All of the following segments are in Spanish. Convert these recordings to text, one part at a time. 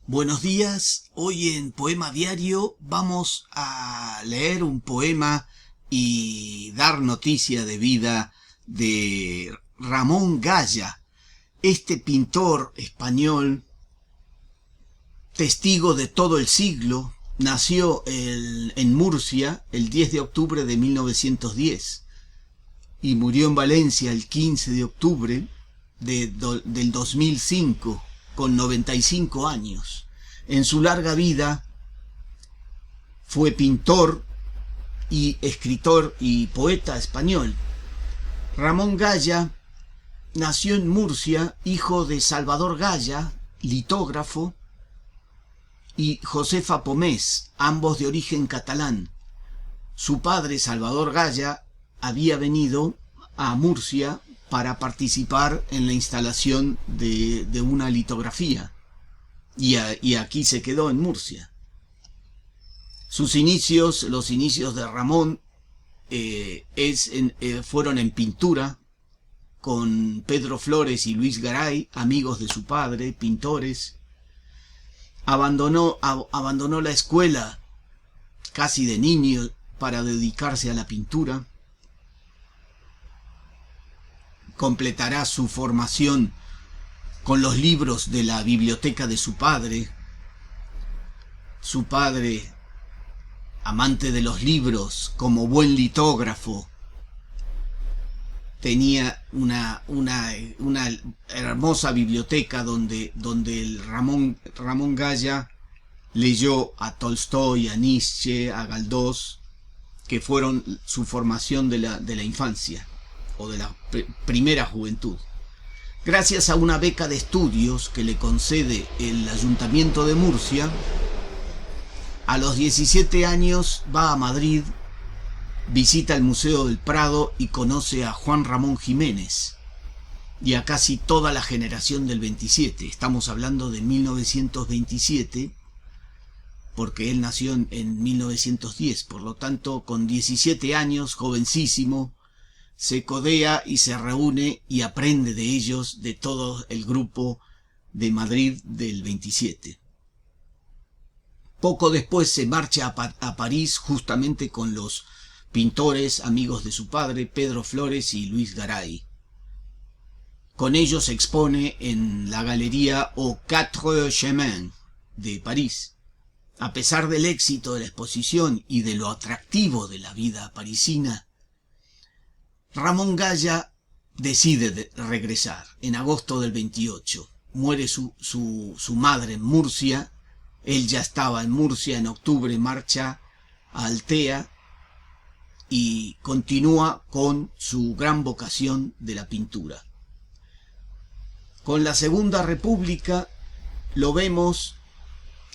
Buenos días, hoy en Poema Diario vamos a leer un poema y dar noticia de vida de Ramón Gaya, este pintor español, testigo de todo el siglo. Nació en Murcia el 10 de octubre de 1910 y murió en Valencia el 15 de octubre del 2005 con 95 años. En su larga vida fue pintor y escritor y poeta español. Ramón Gaya nació en Murcia, hijo de Salvador Gaya, litógrafo, y Josefa Pomés, ambos de origen catalán. Su padre, Salvador Gaya, había venido a Murcia para participar en la instalación de una litografía y aquí se quedó en Murcia. Sus inicios, los inicios de Ramón, fueron en pintura con Pedro Flores y Luis Garay, amigos de su padre, pintores. Abandonó la escuela casi de niño para dedicarse a la pintura. Completará su formación con los libros de la biblioteca de su padre. Su padre, amante de los libros, como buen litógrafo, tenía una hermosa biblioteca donde el Ramón Gaya leyó a Tolstoy, a Nietzsche, a Galdós, que fueron su formación de la infancia o de la primera juventud. Gracias a una beca de estudios que le concede el Ayuntamiento de Murcia, a los 17 años va a Madrid, visita el Museo del Prado y conoce a Juan Ramón Jiménez y a casi toda la generación del 27. Estamos hablando de 1927, porque él nació en 1910. Por lo tanto, con 17 años, jovencísimo, se codea y se reúne y aprende de ellos, de todo el grupo de Madrid del 27. Poco después se marcha a París justamente con los pintores amigos de su padre, Pedro Flores y Luis Garay. Con ellos se expone en la galería Aux Quatre Chemins de París. A pesar del éxito de la exposición y de lo atractivo de la vida parisina, Ramón Gaya decide regresar en agosto del 28. Muere su madre en Murcia. Él ya estaba en Murcia. En octubre marcha a Altea y continúa con su gran vocación de la pintura. Con la Segunda República lo vemos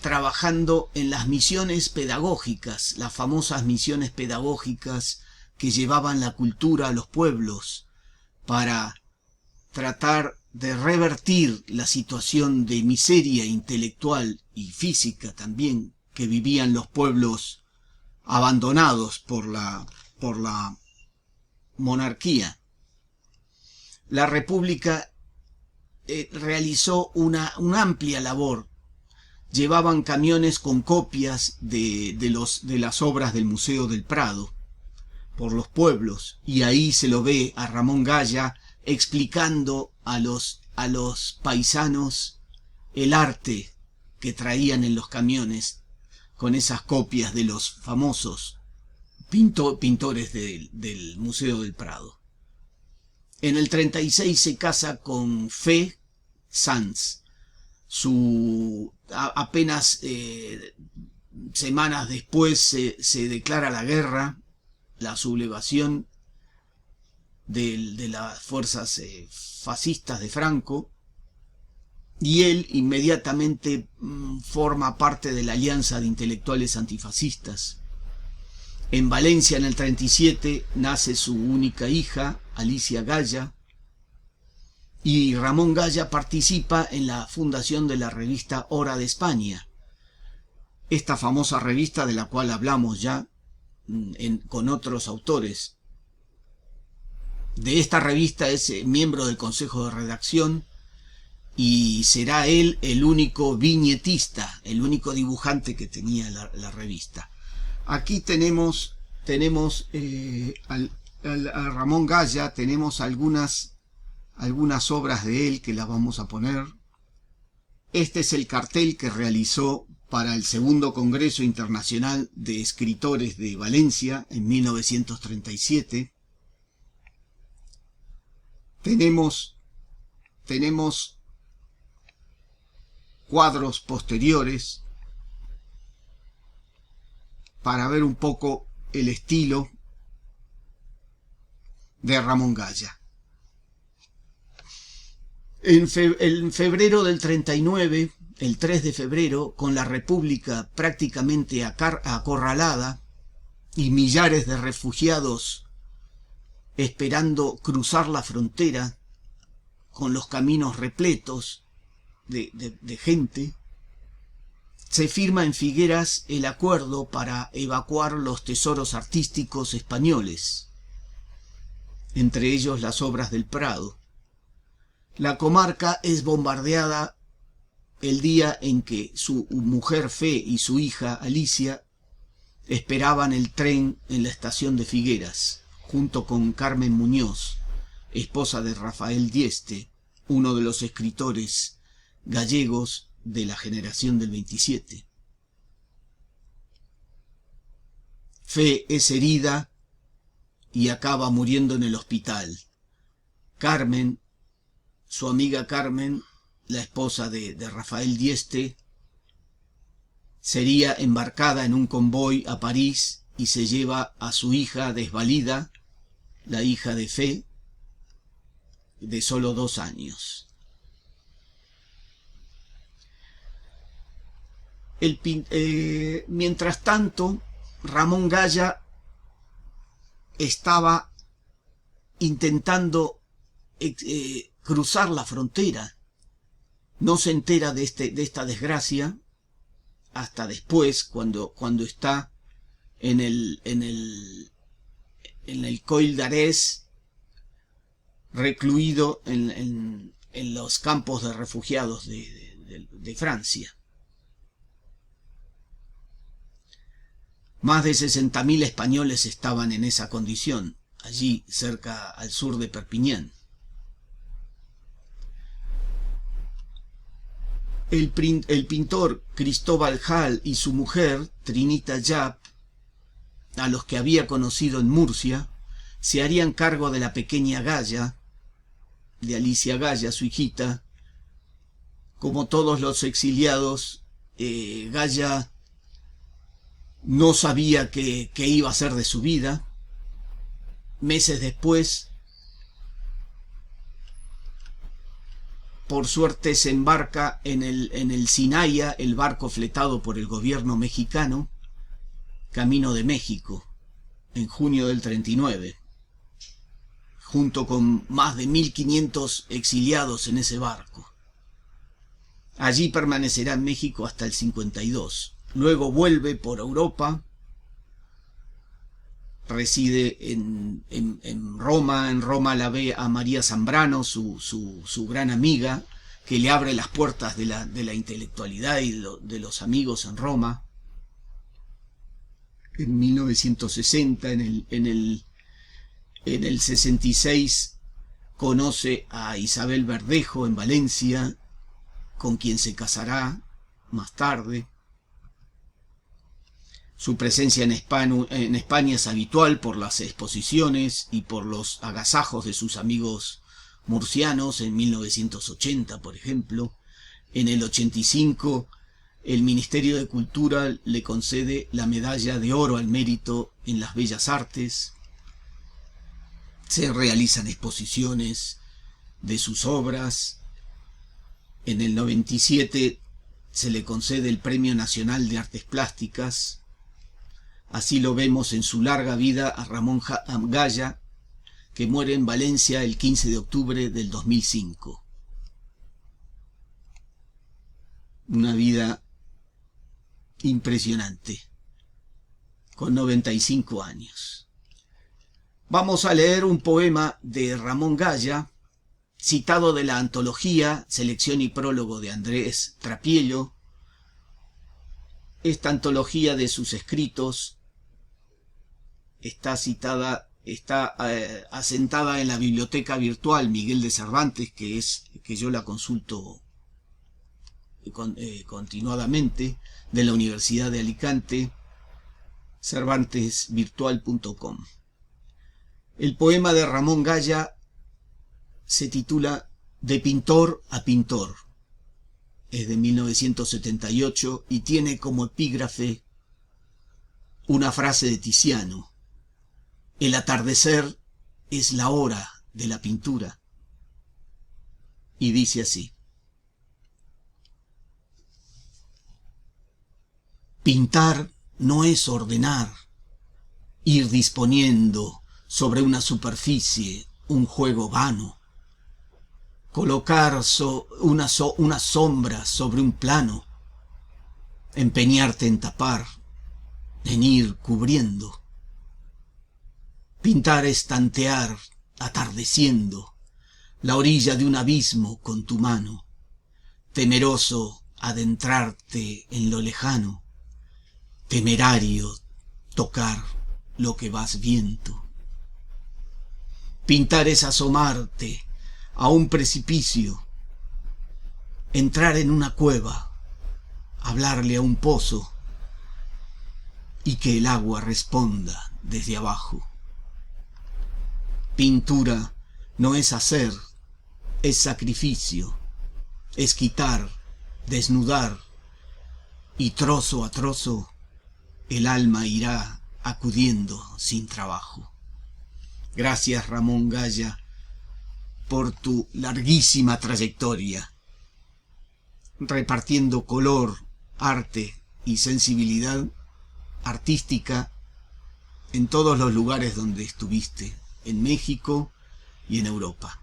trabajando en las misiones pedagógicas, las famosas misiones pedagógicas que llevaban la cultura a los pueblos para tratar de revertir la situación de miseria intelectual y física también que vivían los pueblos abandonados por la monarquía. La República realizó una amplia labor. Llevaban camiones con copias de las obras del Museo del Prado por los pueblos, y ahí se lo ve a Ramón Gaya explicando a los paisanos el arte que traían en los camiones con esas copias de los famosos pintores del Museo del Prado. En el 36 se casa con Fe Sanz. Apenas semanas después se declara la guerra, la sublevación de las fuerzas fascistas de Franco, y él inmediatamente forma parte de la Alianza de Intelectuales Antifascistas. En Valencia, en el 37, nace su única hija, Alicia Gaya, y Ramón Gaya participa en la fundación de la revista Hora de España, esta famosa revista de la cual hablamos ya con otros autores. De esta revista es miembro del Consejo de Redacción y será él el único viñetista, el único dibujante que tenía la revista. Aquí tenemos a Ramón Gaya, tenemos algunas obras de él que las vamos a poner. Este es el cartel que realizó para el segundo Congreso Internacional de Escritores de Valencia en 1937. Tenemos cuadros posteriores para ver un poco el estilo de Ramón Gaya. En febrero del 39, el 3 de febrero, con la República prácticamente acorralada y millares de refugiados esperando cruzar la frontera, con los caminos repletos de gente, se firma en Figueras el acuerdo para evacuar los tesoros artísticos españoles, entre ellos las obras del Prado. La comarca es bombardeada el día en que su mujer Fe y su hija Alicia esperaban el tren en la estación de Figueras, junto con Carmen Muñoz, esposa de Rafael Dieste, uno de los escritores gallegos de la generación del 27. Fe es herida y acaba muriendo en el hospital. Carmen, su amiga Carmen, la esposa de Rafael Dieste, sería embarcada en un convoy a París y se lleva a su hija desvalida, la hija de Fe, de solo 2 años. Mientras tanto, Ramón Gaya estaba intentando cruzar la frontera. No se entera de esta desgracia hasta después, cuando está en el Coll d'Arès, recluido en los campos de refugiados de Francia. Más de 60.000 españoles estaban en esa condición, allí cerca al sur de Perpiñán. El pintor Cristóbal Hall y su mujer, Trinita Yap, a los que había conocido en Murcia, se harían cargo de la pequeña Gaya, de Alicia Gaya, su hijita. Como todos los exiliados, Gaya no sabía qué iba a hacer de su vida. Meses después, por suerte, se embarca en el Sinaya, el barco fletado por el gobierno mexicano, camino de México, en junio del 39, junto con más de 1.500 exiliados en ese barco. Allí permanecerá en México hasta el 52. Luego vuelve por Europa, reside en Roma. En Roma la ve a María Zambrano, su gran amiga, que le abre las puertas de la intelectualidad y de los amigos en Roma. En 1960, en el 66, conoce a Isabel Verdejo en Valencia, con quien se casará más tarde. Su presencia en España es habitual por las exposiciones y por los agasajos de sus amigos murcianos en 1980, por ejemplo. En el 85, el Ministerio de Cultura le concede la Medalla de Oro al Mérito en las Bellas Artes. Se realizan exposiciones de sus obras. En el 97 se le concede el Premio Nacional de Artes Plásticas. Así lo vemos en su larga vida a Ramón Gaya, que muere en Valencia el 15 de octubre del 2005. Una vida impresionante, con 95 años. Vamos a leer un poema de Ramón Gaya citado de la antología Selección y prólogo de Andrés Trapiello. Esta antología de sus escritos está asentada en la biblioteca virtual Miguel de Cervantes, que yo la consulto continuadamente, de la Universidad de Alicante, cervantesvirtual.com. El poema de Ramón Gaya se titula De pintor a pintor. Es de 1978 y tiene como epígrafe una frase de Tiziano: el atardecer es la hora de la pintura. Y dice así: pintar no es ordenar, ir disponiendo sobre una superficie un juego vano, colocar una sombra sobre un plano, empeñarte en tapar, en ir cubriendo. Pintar es tantear, atardeciendo, la orilla de un abismo con tu mano, temeroso adentrarte en lo lejano, temerario tocar lo que vas viendo. Pintar es asomarte a un precipicio, entrar en una cueva, hablarle a un pozo y que el agua responda desde abajo. Pintura no es hacer, es sacrificio, es quitar, desnudar, y trozo a trozo el alma irá acudiendo sin trabajo. Gracias, Ramón Gaya, por tu larguísima trayectoria, repartiendo color, arte y sensibilidad artística en todos los lugares donde estuviste, en México y en Europa.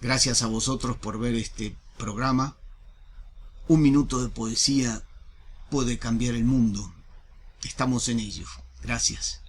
Gracias a vosotros por ver este programa. Un minuto de poesía puede cambiar el mundo. Estamos en ello. Gracias.